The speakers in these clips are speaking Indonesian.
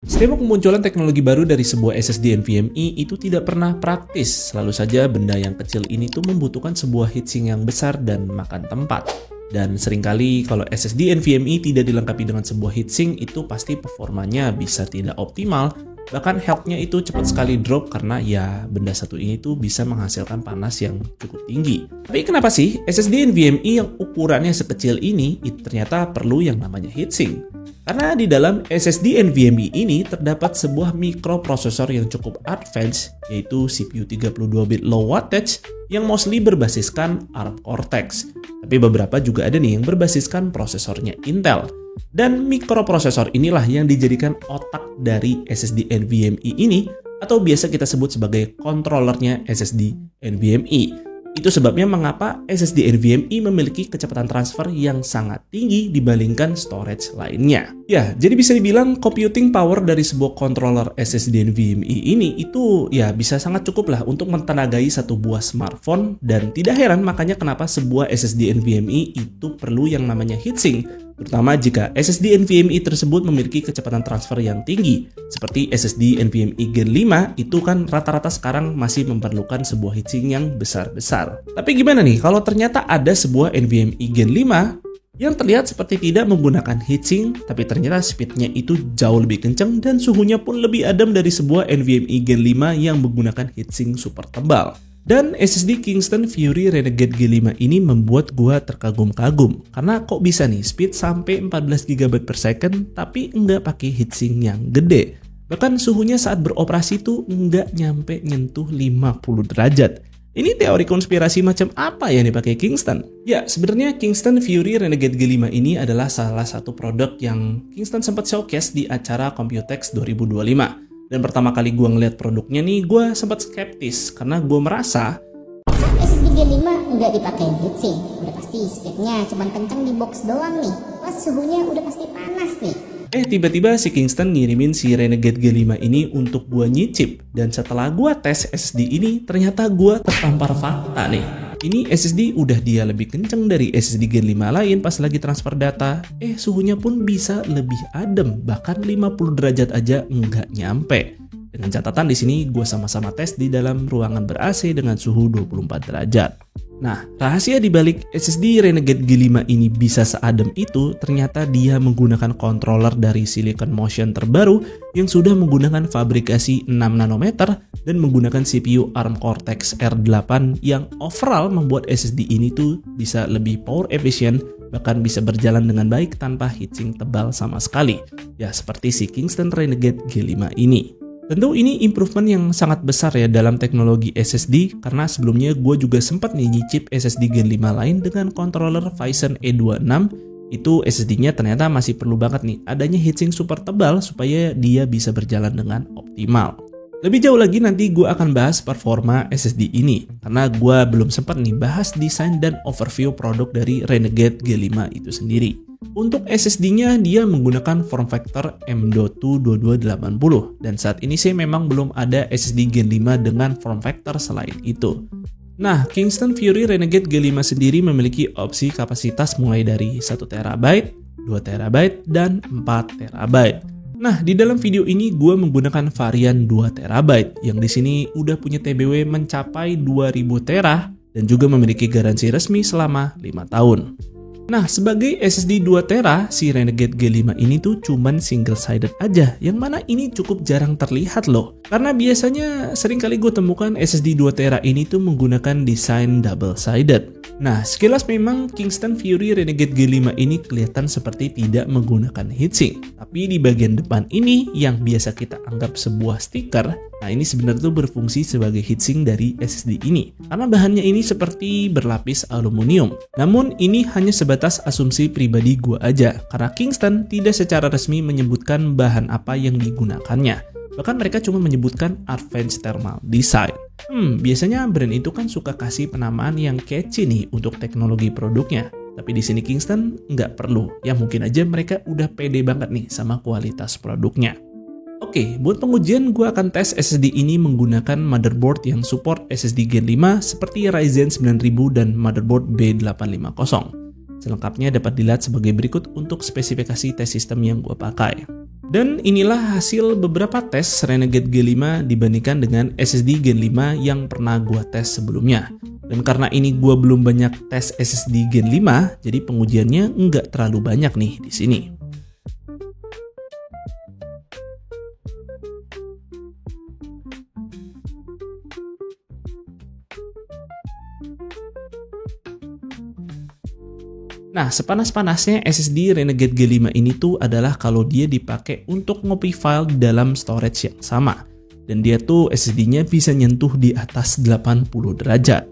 Setiap kemunculan teknologi baru dari sebuah SSD NVMe itu tidak pernah praktis. Selalu saja benda yang kecil ini tuh membutuhkan sebuah heatsink yang besar dan makan tempat. Dan seringkali kalau SSD NVMe tidak dilengkapi dengan sebuah heatsink itu pasti performanya bisa tidak optimal. Bahkan health-nya itu cepat sekali drop karena ya benda satu ini tuh bisa menghasilkan panas yang cukup tinggi. Tapi kenapa sih SSD NVMe yang ukurannya sekecil ini itu ternyata perlu yang namanya heatsink? Karena di dalam SSD NVMe ini terdapat sebuah mikroprosesor yang cukup advance, yaitu CPU 32-bit low wattage yang mostly berbasiskan ARM Cortex. Tapi beberapa juga ada nih yang berbasiskan prosesornya Intel. Dan mikroprosesor inilah yang dijadikan otak dari SSD NVMe ini, atau biasa kita sebut sebagai controllernya SSD NVMe. Itu sebabnya mengapa SSD NVMe memiliki kecepatan transfer yang sangat tinggi dibandingkan storage lainnya. Ya, jadi bisa dibilang computing power dari sebuah controller SSD NVMe ini itu ya bisa sangat cukup lah untuk mentenagai satu buah smartphone, dan tidak heran makanya kenapa sebuah SSD NVMe itu perlu yang namanya heatsink, terutama jika SSD NVMe tersebut memiliki kecepatan transfer yang tinggi. Seperti SSD NVMe Gen 5 itu kan rata-rata sekarang masih memerlukan sebuah heatsink yang besar-besar. Tapi gimana nih kalau ternyata ada sebuah NVMe Gen 5 yang terlihat seperti tidak menggunakan heatsink, tapi ternyata speednya itu jauh lebih kencang dan suhunya pun lebih adem dari sebuah NVMe Gen 5 yang menggunakan heatsink super tebal. Dan SSD Kingston Fury Renegade G5 ini membuat gua terkagum-kagum karena kok bisa nih speed sampai 14 GB per second tapi nggak pakai heatsink yang gede. Bahkan suhunya saat beroperasi tuh nggak nyampe nyentuh 50 derajat. Ini teori konspirasi macam apa yang dipakai Kingston? Ya, sebenarnya Kingston Fury Renegade G5 ini adalah salah satu produk yang Kingston sempat showcase di acara Computex 2025. Dan pertama kali gue ngeliat produknya nih, gue sempat skeptis karena gue merasa SSD G5 nggak dipakai heatsink, udah pasti speednya cuman kencang di box doang nih, pas suhunya udah pasti panas nih. Tiba-tiba si Kingston ngirimin si Renegade G5 ini untuk gue nyicip, dan setelah gue tes SSD ini ternyata gue tertampar fakta nih. Ini SSD udah dia lebih kenceng dari SSD Gen 5 lain pas lagi transfer data. Suhunya pun bisa lebih adem, bahkan 50 derajat aja nggak nyampe. Dengan catatan di sini gue sama-sama tes di dalam ruangan ber-AC dengan suhu 24 derajat. Nah, rahasia di balik SSD Renegade G5 ini bisa seadem itu ternyata dia menggunakan controller dari Silicon Motion terbaru yang sudah menggunakan fabrikasi 6 nanometer dan menggunakan CPU ARM Cortex R8 yang overall membuat SSD ini tuh bisa lebih power efficient, bahkan bisa berjalan dengan baik tanpa heatsink tebal sama sekali. Ya, seperti si Kingston Renegade G5 ini. Tentu ini improvement yang sangat besar ya dalam teknologi SSD, karena sebelumnya gue juga sempat nih nyicip SSD Gen 5 lain dengan controller Ryzen E26. Itu SSD-nya ternyata masih perlu banget nih adanya heatsink super tebal supaya dia bisa berjalan dengan optimal. Lebih jauh lagi nanti gue akan bahas performa SSD ini, karena gue belum sempat nih bahas desain dan overview produk dari Renegade G5 itu sendiri. Untuk SSD-nya dia menggunakan form factor M.2 2280, dan saat ini sih memang belum ada SSD Gen 5 dengan form factor selain itu. Nah, Kingston Fury Renegade G5 sendiri memiliki opsi kapasitas mulai dari 1 TB, 2 TB, dan 4 TB. Nah, di dalam video ini gue menggunakan varian 2 TB yang di sini udah punya TBW mencapai 2000 tera dan juga memiliki garansi resmi selama 5 tahun. Nah, sebagai SSD 2 tera, si Renegade G5 ini tuh cuman single-sided aja, yang mana ini cukup jarang terlihat loh. Karena biasanya sering kali gue temukan SSD 2 tera ini tuh menggunakan desain double-sided. Nah, sekilas memang Kingston Fury Renegade G5 ini kelihatan seperti tidak menggunakan heatsink. Tapi di bagian depan ini yang biasa kita anggap sebuah stiker, nah ini sebenarnya tuh berfungsi sebagai heatsink dari SSD ini. Karena bahannya ini seperti berlapis aluminium. Namun ini hanya sebatas asumsi pribadi gue aja, karena Kingston tidak secara resmi menyebutkan bahan apa yang digunakannya. Bahkan mereka cuma menyebutkan Advanced Thermal Design. Biasanya brand itu kan suka kasih penamaan yang catchy nih untuk teknologi produknya. Tapi di sini Kingston nggak perlu. Ya mungkin aja mereka udah pede banget nih sama kualitas produknya. Oke, buat pengujian gue akan tes SSD ini menggunakan motherboard yang support SSD Gen 5 seperti Ryzen 9000 dan motherboard B850. Selengkapnya dapat dilihat sebagai berikut untuk spesifikasi tes sistem yang gue pakai. Dan inilah hasil beberapa tes Renegade G5 dibandingkan dengan SSD Gen 5 yang pernah gua tes sebelumnya. Dan karena ini gua belum banyak tes SSD Gen 5, jadi pengujiannya nggak terlalu banyak nih di sini. Nah, sepanas-panasnya SSD Renegade G5 ini tuh adalah kalau dia dipakai untuk ngopi file dalam storage yang sama. Dan dia tuh SSD-nya bisa nyentuh di atas 80 derajat.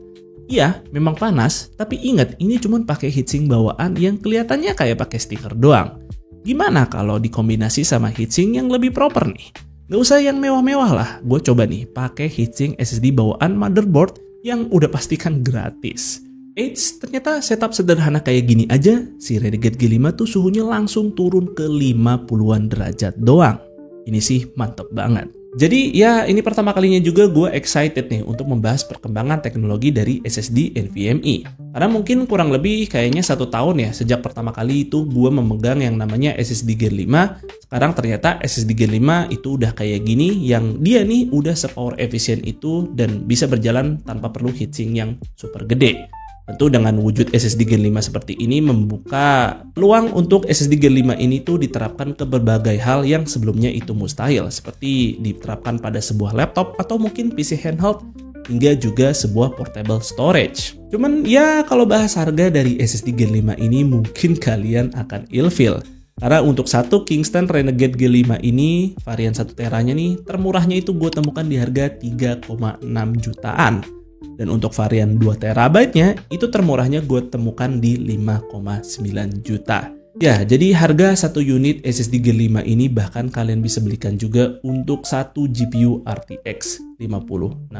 Iya, memang panas, tapi ingat ini cuma pakai heatsink bawaan yang kelihatannya kayak pakai stiker doang. Gimana kalau dikombinasi sama heatsink yang lebih proper nih? Nggak usah yang mewah-mewah lah, gue coba nih pakai heatsink SSD bawaan motherboard yang udah pastikan gratis. Eits, ternyata setup sederhana kayak gini aja, si Renegade G5 tuh suhunya langsung turun ke 50-an derajat doang. Ini sih mantep banget. Jadi ya ini pertama kalinya juga gue excited nih untuk membahas perkembangan teknologi dari SSD NVMe. Karena mungkin kurang lebih kayaknya 1 tahun ya sejak pertama kali itu gue memegang yang namanya SSD Gen 5. Sekarang ternyata SSD Gen 5 itu udah kayak gini yang dia nih udah sepower efisien itu dan bisa berjalan tanpa perlu heatsink yang super gede. Tentu dengan wujud SSD Gen 5 seperti ini membuka peluang untuk SSD Gen 5 ini tuh diterapkan ke berbagai hal yang sebelumnya itu mustahil, seperti diterapkan pada sebuah laptop atau mungkin PC handheld hingga juga sebuah portable storage. Cuman ya kalau bahas harga dari SSD Gen 5 ini mungkin kalian akan ilfeel. Karena untuk satu Kingston Renegade G5 ini varian 1 teranya nih termurahnya itu gue temukan di harga 3,6 jutaan. Dan untuk varian 2 terabyte-nya itu termurahnya gue temukan di 5,9 juta. Ya, jadi harga satu unit SSD Gen 5 ini bahkan kalian bisa belikan juga untuk satu GPU RTX 5060.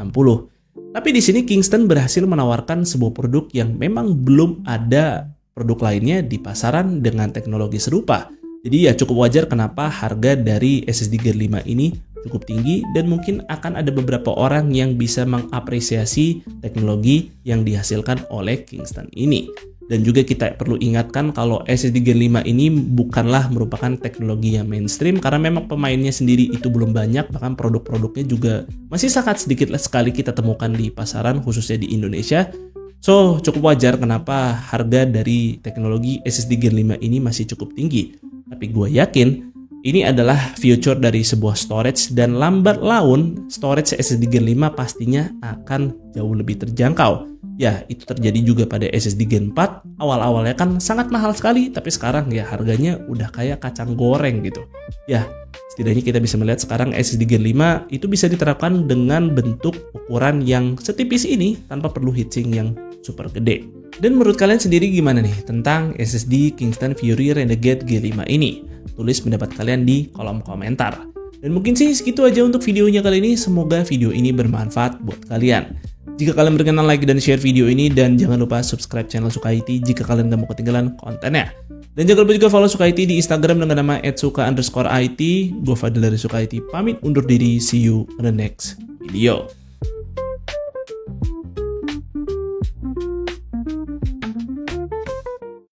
Tapi di sini Kingston berhasil menawarkan sebuah produk yang memang belum ada produk lainnya di pasaran dengan teknologi serupa. Jadi ya cukup wajar kenapa harga dari SSD Gen 5 ini cukup tinggi dan mungkin akan ada beberapa orang yang bisa mengapresiasi teknologi yang dihasilkan oleh Kingston ini. Dan juga kita perlu ingatkan kalau SSD Gen 5 ini bukanlah merupakan teknologi yang mainstream karena memang pemainnya sendiri itu belum banyak, bahkan produk-produknya juga masih sangat sedikit sekali kita temukan di pasaran khususnya di Indonesia. So, cukup wajar kenapa harga dari teknologi SSD Gen 5 ini masih cukup tinggi. Tapi gue yakin ini adalah future dari sebuah storage dan lambat laun storage SSD Gen 5 pastinya akan jauh lebih terjangkau. Ya, itu terjadi juga pada SSD Gen 4. Awal-awalnya kan sangat mahal sekali, tapi sekarang ya harganya udah kayak kacang goreng gitu. Ya, setidaknya kita bisa melihat sekarang SSD Gen 5 itu bisa diterapkan dengan bentuk ukuran yang setipis ini tanpa perlu heatsink yang super gede. Dan menurut kalian sendiri gimana nih tentang SSD Kingston Fury Renegade G5 ini? Tulis pendapat kalian di kolom komentar. Dan mungkin sih segitu aja untuk videonya kali ini. Semoga video ini bermanfaat buat kalian. Jika kalian berkenan like dan share video ini, dan jangan lupa subscribe channel Suka IT jika kalian gak mau ketinggalan kontennya. Dan jangan lupa juga follow Suka IT di Instagram dengan nama @suka_it. Gue Fadil dari Suka IT pamit undur diri. See you in the next video.